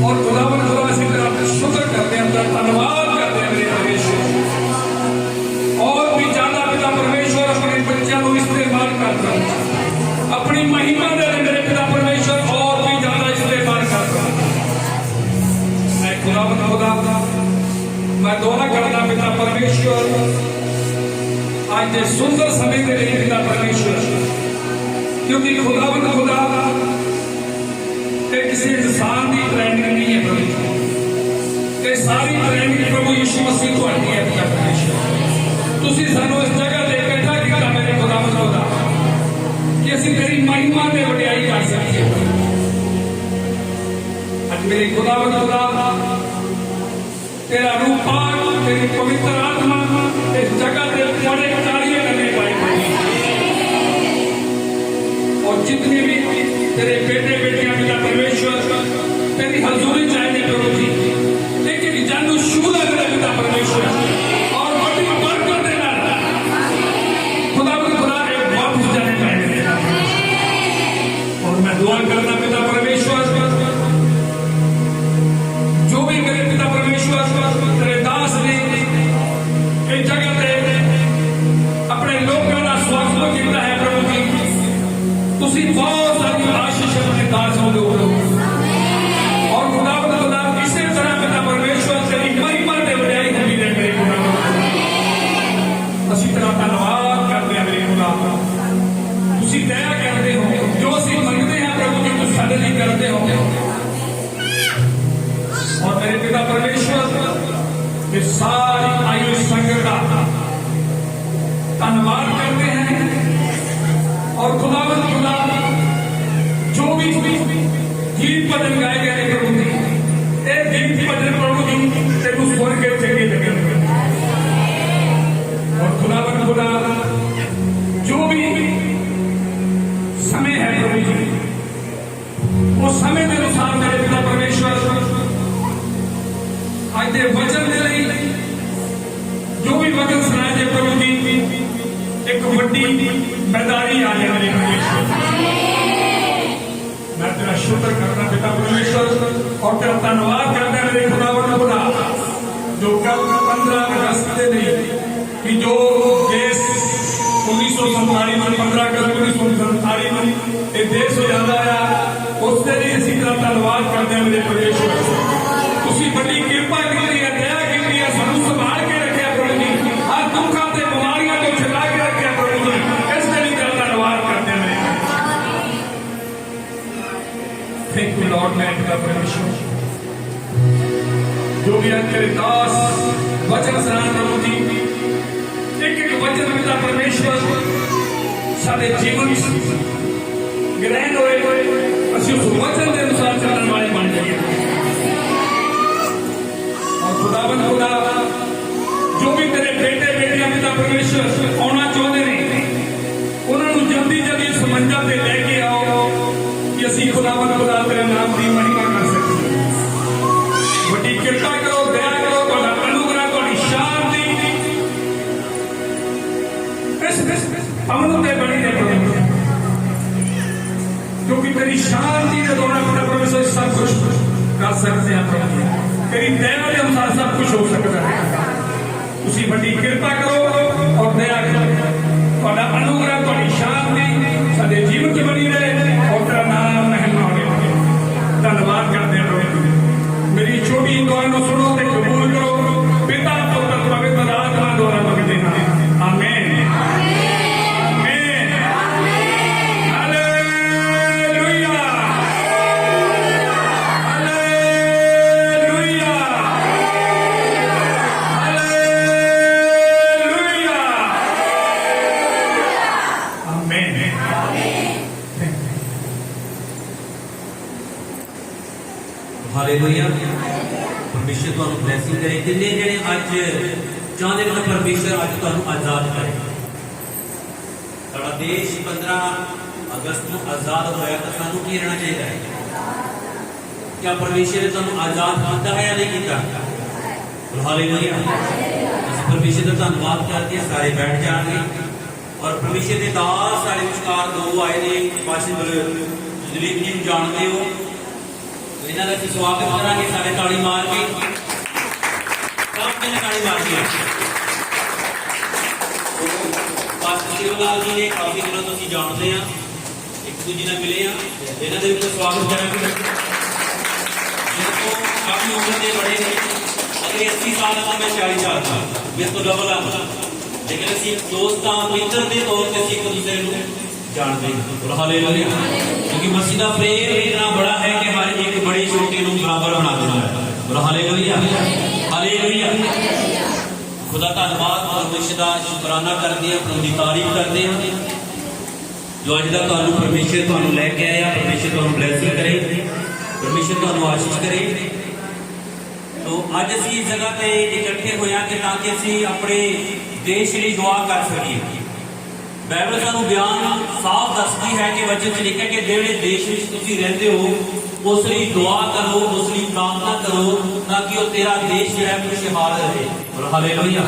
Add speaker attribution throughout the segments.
Speaker 1: और खुदावन खुदा इसी तरह शुक्र करते हैं, धन्यवाद करते हैं मेरे परमेश्वर। और भी ज्यादा पिता परमेश्वर अपने बच्चों को इस्तेमाल करता है अपनी महिमा दे मेरे पिता परमेश्वर, और भी ज्यादा इस्तेमाल करता है। मैं खुदावन खुदा मैं दुआ करता पिता परमेश्वर आज के सुंदर समय के लिए पिता परमेश्वर, क्योंकि खुदावन खुदा किसी इंसान की ट्रेनिंग नहीं है प्रभु, ये सारी ट्रेनिंग प्रभु यीशु मसीह को आती है पिता परमेश्वर। तुसी सानू इस जगह ते इकट्ठा किया मेरे खुदावन खुदा कि असीं तेरी महिमा ते वडियाई कर सकीए। आज मेरे खुदावन खुदा तेरा रूप पाक तेरी पवित्र आत्मा इस जगह ते बड़े कार्य करने पाए, और जितने भी तेरे बेटे बेटियां पिता परमेश्वर तेरी हजूरी चाहेंगे प्रभु जी, लेकिन जानू शुदा करे पिता परमेश्वर, और बड़ी बरकत देना खुदा खुदा एक वापस जाने पाएंगे। और मैं दुआ करना पिता परमेश्वर जो भी मेरे पिता परमेश्वर तेरे दास ने इस जगह पे अपने लोगों का स्वागत किया है प्रभु जी, तुसी बहुत सारी आशीष अपने दास को दो, और खुदा खुदा इसी तरह पिता परमेश्वर तेरी महिमा ते वडियाई होगी रहे मेरे खुदा। इसी तरह धन्यवाद करते हैं मेरे खुदा, तुसी दया करते हो जो असीं मंगते हैं प्रभु जी तुम साडे लिए करते हो। और मेरे पिता परमेश्वर ये सारी आयु संगत का धन्यवाद करते हैं, और खुदावन खुदा जो भी गीत भजन गाए गए प्रभु जी, एक गीत भजन प्रभु जी तेरू स्वर्ग के चंगे लगे। और खुदावन खुदा जो भी समय है प्रभु जी उस समय के अनुसार मेरे पिता परमेश्वर आज के वचन के लिए जो भी वचन सुनाए थे प्रभु जी एक बड़ी मैदारी आ जाए मेरे परमेश्वर। मैं तेरा शुक्र करना पिता परमेश्वर और तेरा धन्यवाद करना मेरे खुदावन खुदा जो कल 15 अगस्त के नहीं कि जो देश 1947 में 15 अगस्त 1947 में ये देश हो जाता है उसके लिए इसी तरह धन्यवाद करते हैं मेरे परमेश्वर। तुसी बड़ी कृपा की है, दया की है, सानू संभाल के रखे प्रभु जी, हर दुखों से बीमारियों को छुड़ा के रखे प्रभु जी, इसके लिए धन्यवाद करते हैं मेरे। थैंक यू लॉर्ड मैं पिता परमेश्वर जो भी आज तेरे दास वचन सुनाए प्रभु जी, एक एक वचन पिता परमेश्वर सारे जीवन ग्रहण होए असि उस वचन के अनुसार चलने वाले बन जाइए। खुदावन खुदा जो भी तेरे बेटे बेटियां पिता परमेश्वर आना चाहते हैं उन्होंने जल्दी जल्दी इस मंजिल पे लेके आओ कि असी खुदावन खुदा तेरे नाम की महिमा कर सकें। बड़ी कृपा करो, दया करो, तुहाडा अनुग्रह, तुहाडी शांति इस अमन ते बनी रहे प्रभु, क्योंकि तेरी शांति के द्वारा पिता परमेश्वर सब कुछ कर सकते हैं प्रभु, तेरी दया के अनुसार सब कुछ हो सकता है। उसी बड़ी कृपा करो और दया करो, थोड़ा अनुग्रह थोड़ी शांति सारे जीवन की बनी रहे और तेरा नाम महिमा होने लगे। धन्यवाद करते हैं प्रभु, मेरी छोटी दुआ को सुनो ते कबूल करो, पिता पुत्र पवित्र आत्मा द्वारा मांगते हैं, आमीन।
Speaker 2: हालेलुया। परमेश्वर तुहानू ब्लेसिंग करे। जिन्ने जने अज चाहते हैं परमेश्वर अज तुहानू आजाद करे। साडा देश 15 अगस्त को आजाद होया तो सानू की रहना चाहिए? क्या परमेश्वर ने तुहानू आजाद किया है या नहीं किया? हालेलुया। परमेश्वर का धन्यवाद करके सारे बैठ जाएंगे और परमेश्वर के दास सारे विचार दो आए ने पास दलीप जी जानते हो इन्हां दा असीं स्वागत करांगे सारे ताड़ी मार के सब ने ताड़ी मार के पास्टर शिवलाल जी ने काफी दिनों तो असीं जाणदे हां एक दूजे नाल मिले हां इन्हां दे विच स्वागत करांगे देखो काफी उम्र दे बड़े ने अगर 80 साल का मैं 40 साल का मेरे तो डबल आ लेकिन असीं दोस्तां मित्र दे तौर ते असीं एक दूसरे नूं जानते हैं हालेलुया क्योंकि मसीह का प्रेम इतना बड़ा है कि हर एक बड़े छोटे नूं बराबर बना देता है हालेलुया हालेलुया खुदा धन्यवाद परमेश्वर का शुकराना करते हैं प्रभु की तारीफ करते हैं जो अज तक तुहानूं परमेश्वर तुहानूं लैके आया परमेश्वर तुहानूं ब्लैसिंग करे परमेश्वर तुहानूं आशीष करे तो अज असीं इस जगह ते इकट्ठे होया कि ताकि असीं अपने देश लिए दुआ कर सकीए बाइबल सानू बयान साफ दसदी है कि वचन च लिखा कि जेड़े देश में तुसीं रहंदे हो उस लिए दुआ करो उस लिए प्रार्थना करो ताकि वो तेरा देश जो है खुशहाल रहे और हालेलुया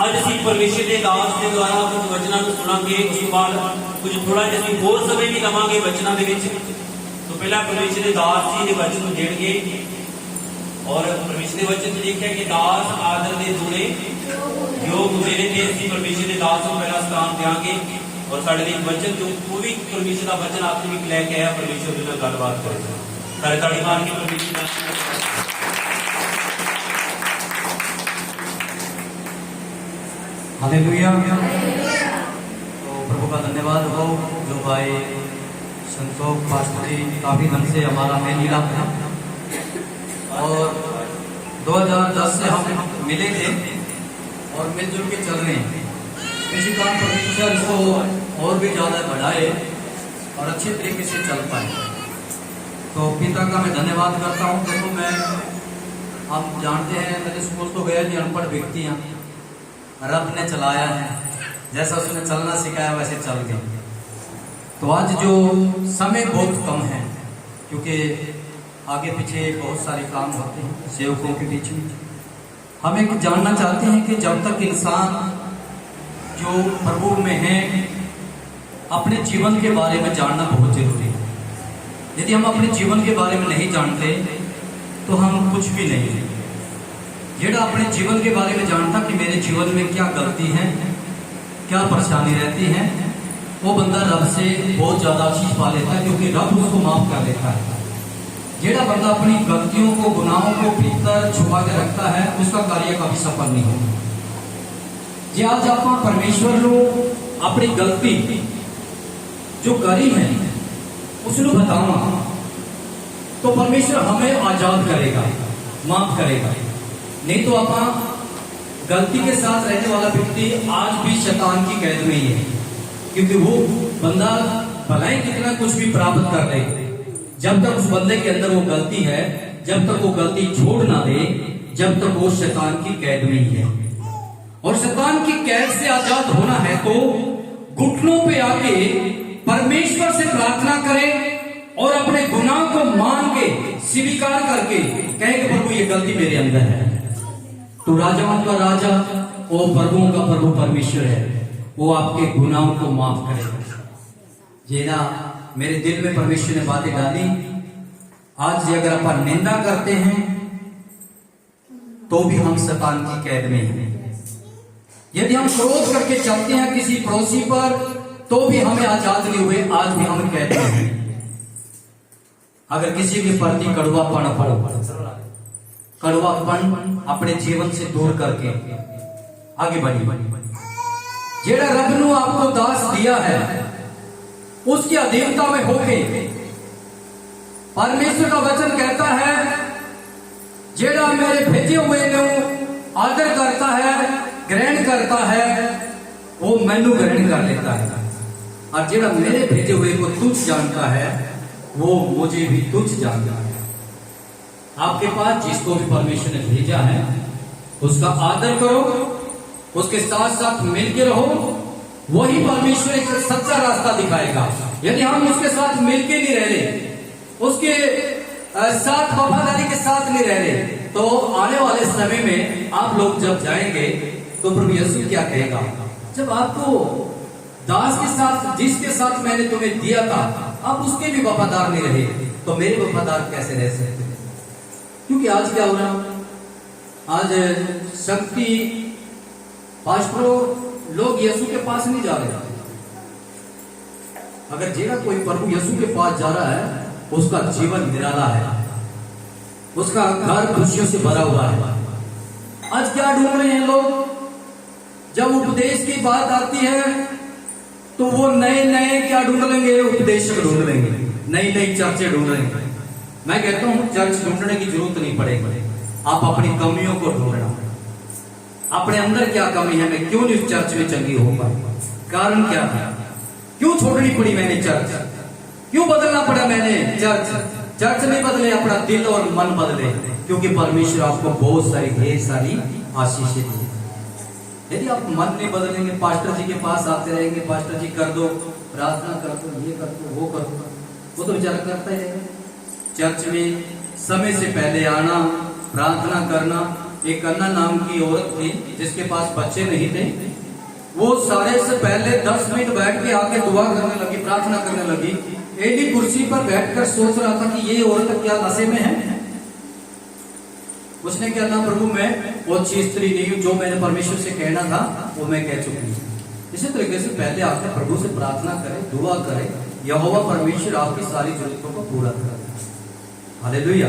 Speaker 2: अज असीं परमेश्वर के दास के द्वारा कुछ वचनां नूं सुणांगे उस बाद कुछ थोड़ा जिहा असीं होर समय भी लवांगे वचनां दे विच तो पहला परमेश्वर के दास जी दे वचन नूं देणगे और परमेश्वर के वचन च लिखा कि दास आदर दे दूणे योग मेरे ते असीं परमेश्वर के दास को पहला स्थान देंगे और साढ़े लिए वचन जो भी परमेश्वर का वचन आत्मिक लैके आया परमेश्वर के नाल गलबात करेगा सारे ताड़ी मार के परमेश्वर
Speaker 3: हालेलुया तो प्रभु का धन्यवाद हो जो भाई संतोष पास्टर जी काफी दिन से हमारा मेल मिलाप है और 2010 से हम मिले थे और मिलजुल के चल रहे हैं इसी कारण परमेश्वर इसको और भी ज़्यादा बढ़ाए और अच्छे तरीके से चल पाए तो पिता का मैं धन्यवाद करता हूँ। देखो मैं आप जानते हैं मैंने स्कूल तो गया नहीं अनपढ़ व्यक्ति हैं रब ने चलाया है जैसा उसने चलना सिखाया वैसे चल गए तो आज जो समय बहुत कम है क्योंकि आगे पीछे बहुत सारे काम होते हैं सेवकों के बीच में हम एक जानना चाहते हैं कि जब तक इंसान जो प्रभु में है अपने जीवन के बारे में जानना बहुत जरूरी है। यदि हम अपने जीवन के बारे में नहीं जानते तो हम कुछ भी नहीं है। जेड़ा अपने जीवन के बारे में जानता कि मेरे जीवन में क्या गलती है क्या परेशानी रहती है वो बंदा रब से बहुत ज़्यादा आशीष पा लेता है क्योंकि रब उसको माफ कर देता है। जेड़ा बंदा अपनी गलतियों को गुनाहों को भीतर छुपा के रखता है उसका कार्य कभी सफल नहीं होगा। जे आज आप परमेश्वर लो अपनी गलती जो करी है उसको बतावा तो परमेश्वर हमें आजाद करेगा माफ करेगा। नहीं तो आप गलती के साथ रहने वाला व्यक्ति आज भी शैतान की कैद में ही है क्योंकि वो बंदा भलाई कितना कुछ भी प्राप्त कर ले जब तक उस बंदे के अंदर वो गलती है जब तक वो गलती छोड़ ना दे जब तक वो शैतान की कैद में ही है। और शैतान की कैद से आजाद होना है तो घुटनों पे आके परमेश्वर से प्रार्थना करे और अपने गुनाह को मान के स्वीकार करके कहे कि प्रभु ये गलती मेरे अंदर है। तो राजाओं का राजा वो प्रभुओं का प्रभु परमेश्वर है वो आपके गुनाहों को माफ करेगा। ये ना मेरे दिल में परमेश्वर ने बातें डाली आज ये अगर अपन निंदा करते हैं तो भी हम शैतान की कैद में हैं। यदि हम क्रोध करके चलते हैं किसी पड़ोसी पर तो भी हमें आजाद नहीं हुए आज भी हम कैद में हैं। अगर किसी के प्रति कड़वापन अपने जीवन से दूर करके आगे बढ़ी जेड़ा रब ने आपको दास दिया है उसकी अधीनता में होके परमेश्वर का वचन कहता है जेड़ा मेरे भेजे हुए ने आदर करता है ग्रहण करता है वो मैनू ग्रहण कर लेता है और जेड़ा मेरे भेजे हुए को तुच्छ जानता है वो मुझे भी तुच्छ जानता है। आपके पास जिसको भी परमेश्वर ने भेजा है उसका आदर करो उसके साथ साथ मिलके रहो वही परमेश्वर एक सच्चा रास्ता दिखाएगा। यदि हम उसके साथ मिलके नहीं रह रहे उसके साथ वफादारी के साथ नहीं रह रहे तो आने वाले समय में आप लोग जब जाएंगे तो प्रभु यीशु क्या कहेगा जब आपको दास के साथ जिसके साथ मैंने तुम्हें दिया था आप उसके भी वफादार नहीं रहे तो मेरे वफादार कैसे रह सकते हैं? क्योंकि आज क्या हो रहा है, आज शक्ति पास्टरों लोग यीशु के पास नहीं जा रहे। अगर जेगा कोई प्रभु यीशु के पास जा रहा है, उसका जीवन निराला है, उसका घर खुशियों से भरा हुआ है। आज क्या ढूंढ रहे हैं लोग? जब उपदेश की बात आती है तो वो नए नए क्या ढूंढ लेंगे? उपदेशक ढूंढ लेंगे, नई नई चर्चे ढूंढ लेंगे। मैं कहता हूं चर्च ढूंढने की जरूरत नहीं पड़ेगी, आप अपनी कमियों को ढूंढना। अपने अंदर क्या कमी है, मैं क्यों नहीं उस चर्च में चंगी हो पाई? कारण क्या था? क्यों छोड़नी पड़ी मैंने चर्च? क्यों बदलना पड़ा मैंने चर्च? चर्च नहीं बदले, अपना दिल और मन बदले, क्योंकि परमेश्वर आपको बहुत सारी ढेर सारी आशीषें दी। यदि आप मन नहीं बदलेंगे, पास्टर जी के पास आते रहेंगे, पास्टर जी कर दो, प्रार्थना कर दो, ये कर दो, वो कर दो, वो तो विचार करता ही रहेगा। चर्च में समय से पहले आना, प्रार्थना करना। एक अन्ना नाम की औरत थी जिसके पास बच्चे नहीं थे, वो सारे से पहले 10 मिनट बैठ के आके दुआ करने लगी, प्रार्थना करने लगी। एडी कुर्सी पर बैठकर सोच रहा था कि ये औरत क्या नशे में है। उसने क्या ना, प्रभु मैं वो अच्छी स्त्री नहीं हूं, जो मैंने परमेश्वर से कहना था वो मैं कह चुकी हूँ। इसी तरीके से पहले आकर प्रभु से प्रार्थना करें, दुआ करें, यहोवा परमेश्वर आपकी सारी जरूरतों को पूरा करेगा। हालेलुया।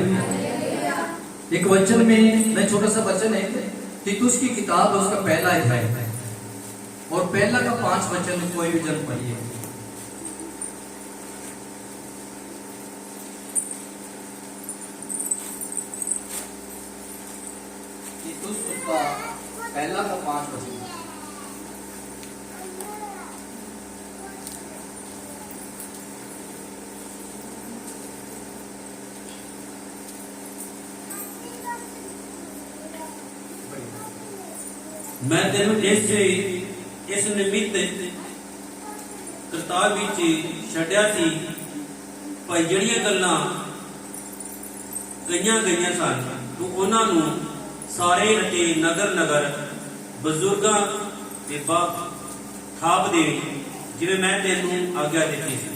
Speaker 3: एक वचन में, मैं छोटा सा वचन है तीतुस की किताब, उसका पहला अध्याय है और पहला का 5 वचन में कोई भी जन पढ़िए। तीतुस उसका पहला का 5 वचन।
Speaker 2: मैं तेन इस निमित्त करताब विच छड्या सी, भाई जड़ियां गल्लां गईयां सन तू उन्हां नूं सारे रटे नगर नगर बजुर्गां ते थाप दे, जिवें मैं तेनूं आग्या दित्ती सी।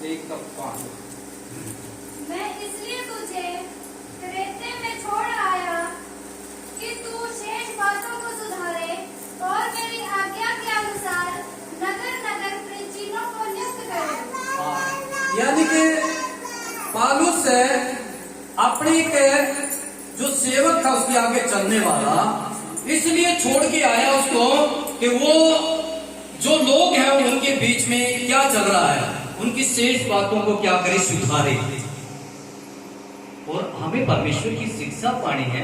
Speaker 3: एक का 5।
Speaker 4: मैं इसलिए तुझे क्रेते में छोड़ आया कि तू शेष बातों को सुधारे और मेरी आज्ञा के अनुसार नगर नगर प्राचीनों को नियुक्त करे।
Speaker 3: यानी कि पौलुस अपने के जो सेवक था उसके आगे चलने वाला, इसलिए छोड़ के आया उसको कि वो जो लोग हैं उनके बीच में क्या चल रहा है, उनकी शेष बातों को क्या करे, सुधारे। और हमें परमेश्वर की शिक्षा पानी है,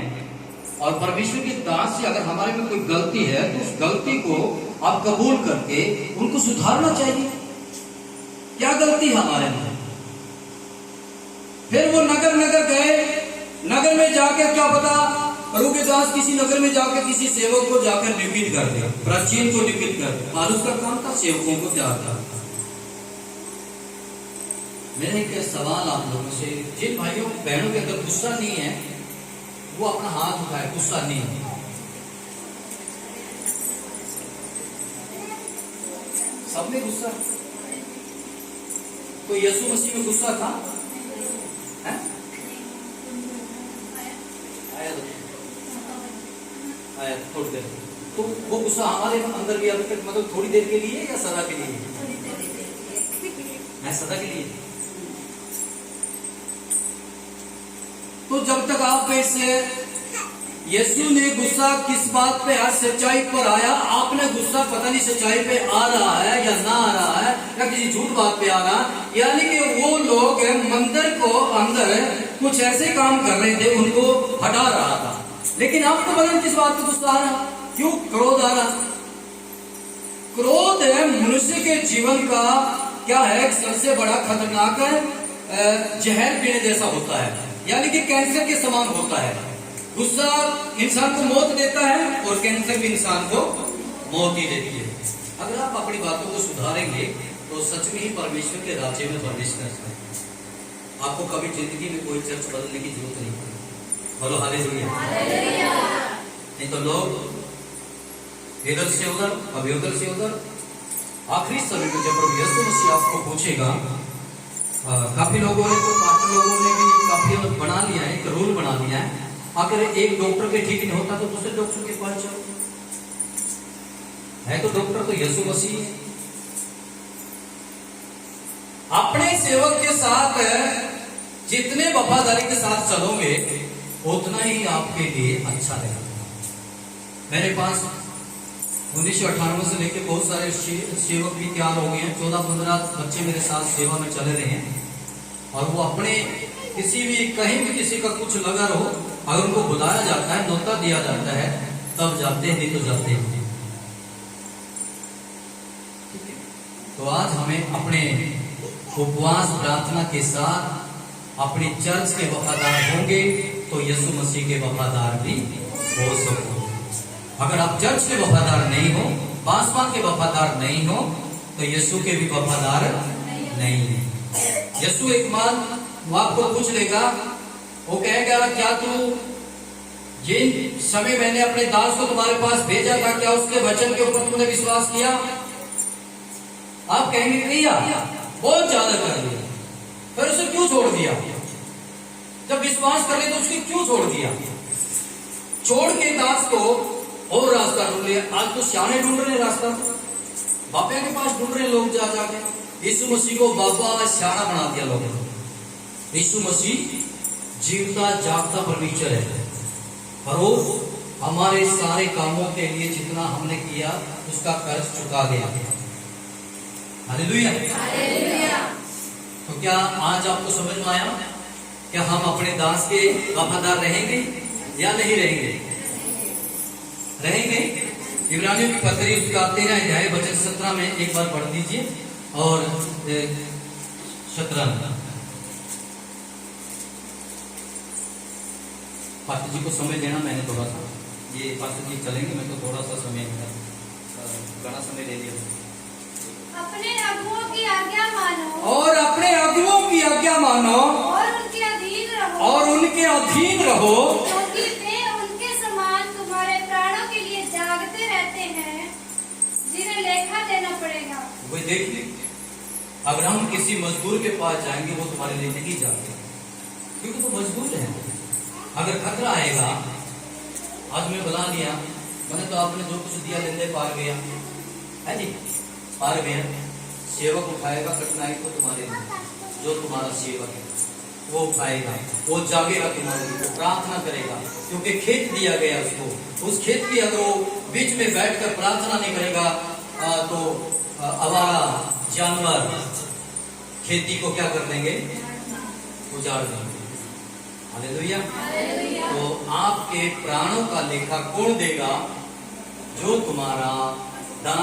Speaker 3: और परमेश्वर के दास से अगर हमारे में कोई गलती है तो उस गलती को आप कबूल करके उनको सुधारना चाहिए। क्या गलती है हमारे में? फिर वो नगर नगर गए, नगर में जाकर क्या पता प्रभु के दास किसी नगर में जाकर किसी सेवक को जाकर निमित कर दिया, प्राचीन को निमित कर दिया। पौलुस का काम था सेवकों को त्याग करना। मेरा एक सवाल आप लोगों से, जिन भाइयों बहनों के अंदर गुस्सा नहीं है वो अपना हाथ उठाए, गुस्सा नहीं है। सब में गुस्सा? कोई यीशु मसीह में गुस्सा था? है? आया थोड़ी देर, तो वो गुस्सा हमारे अंदर भी अभी तक, मतलब थोड़ी देर के लिए या सदा के लिए? है सदा के लिए। तो जब तक आप से यीशु ने गुस्सा किस बात पे है, सच्चाई पर आया। आपने गुस्सा पता नहीं सच्चाई पे आ रहा है या ना आ रहा है या किसी झूठ बात पे आ रहा है, यानी कि वो लोग मंदिर को अंदर कुछ ऐसे काम कर रहे थे, उनको हटा रहा था। लेकिन आपको पता नहीं किस बात पे गुस्सा आ रहा, क्यों क्रोध आ रहा? क्रोध मनुष्य के जीवन का क्या है, सबसे बड़ा खतरनाक जहर पीने जैसा होता है, यानी कि कैंसर के समान होता है। गुस्सा इंसान को मौत देता है और कैंसर भी इंसान को मौत ही देती है। अगर आप अपनी बातों को सुधारेंगे तो सच में ही परमेश्वर के राज्य में प्रवेश कर सकते हैं। आपको कभी जिंदगी में कोई चर्च बदलने की जरूरत नहीं पड़ेगी। बोलो हालेलुया। नहीं तो लोग इधर से उधर, कभी उधर से उधर। आखिरी समय में जब प्रभु यीशु मसीह आपको पूछेगा, काफी लोगों ने तो पास्टर लोगों ने भी काफी बना लिया है, एक रूल बना लिया है, अगर एक डॉक्टर के ठीक नहीं होता तो दूसरे डॉक्टर के पास जाओ। है तो डॉक्टर तो यीशु मसीह है। अपने सेवक के साथ जितने वफादारी के साथ चलोगे उतना ही आपके लिए अच्छा रहेगा। मेरे पास 1998 से लेकर बहुत सारे सेवक भी तैयार हो गए हैं। 14-15 बच्चे मेरे साथ सेवा में चले रहे हैं और वो अपने किसी भी कहीं भी किसी का कुछ लगा रहो, अगर उनको बुलाया जाता है, न्योता दिया जाता है, तब जाते हैं, नहीं तो जाते हैं। तो आज हमें अपने उपवास प्रार्थना के साथ अपने चर्च के वफादार होंगे तो यीशु मसीह के वफादार भी हो सको। अगर आप चर्च के वफादार नहीं हो, पासवान के वफादार नहीं हो, तो यीशु के भी वफादार नहीं है। यीशु एक मान वो आपको पूछ लेगा, वो कहेगा क्या तू जिन समय मैंने अपने दास को तुम्हारे पास भेजा था, क्या उसके वचन के ऊपर तूने विश्वास किया? आप कहेंगे किया, बहुत ज्यादा कर लिया। फिर उसे क्यों छोड़ दिया? जब विश्वास कर लिया तो उसकी क्यों छोड़ दिया? छोड़ के दास को और रास्ता ढूंढ लिया। आज तो सियाने ढूंढ रहे रास्ता, बापे के पास ढूंढ रहे लोग जा जाके। यीशु मसीह को बाबा सियाना बना दिया लोगों ने। यीशु मसीह जीवता जागता परमेश्वर है और वो हमारे सारे कामों के लिए जितना हमने किया उसका कर्ज चुका गया। हालेलुया। तो क्या आज आपको समझ में आया? क्या हम अपने दास के वफादार रहेंगे या नहीं रहेंगे? रहेंगे। इब्रानियों की पत्री उसका 13 अध्याय वचन 17 में एक बार पढ़ दीजिए और 17। पास्टर जी को समय देना, मैंने थोड़ा सा ये पास्टर जी चलेंगे, मैं तो थोड़ा सा समय बड़ा समय दे दिया।
Speaker 4: अपने अगुओं की आज्ञा मानो
Speaker 3: और अपने अगुओं की आज्ञा मानो
Speaker 4: और उनके अधीन रहो,
Speaker 3: और उनके अधीन रहो,
Speaker 4: क्योंकि वे उनके समान तुम्हारे प्राणों के लिए जागते रहते हैं, जिन्हें लेखा देना पड़ेगा।
Speaker 3: वही देखिए, अगर हम किसी मजदूर के पास जाएंगे वो तुम्हारे लिए नहीं जाते, क्योंकि वो मजदूर है। अगर खतरा आएगा, आज मैं बुला लिया, मैंने तो आपने जो कुछ दिया लेने पार गया है जी, पार गया। सेवक उठाएगा कठिनाई को तुम्हारे लिए, जो तुम्हारा सेवक है वो उठाएगा, वो जागेगा तुम्हारे लिए, वो प्रार्थना करेगा, क्योंकि खेत दिया गया उसको। उस खेत की अगर वो बीच में बैठकर प्रार्थना नहीं करेगा तो आवारा जानवर खेती को क्या कर देंगे? उजाड़ देंगे। हालेलुया। तो आपके प्राणों का लेखा कौन देगा? जो तुम्हारा दास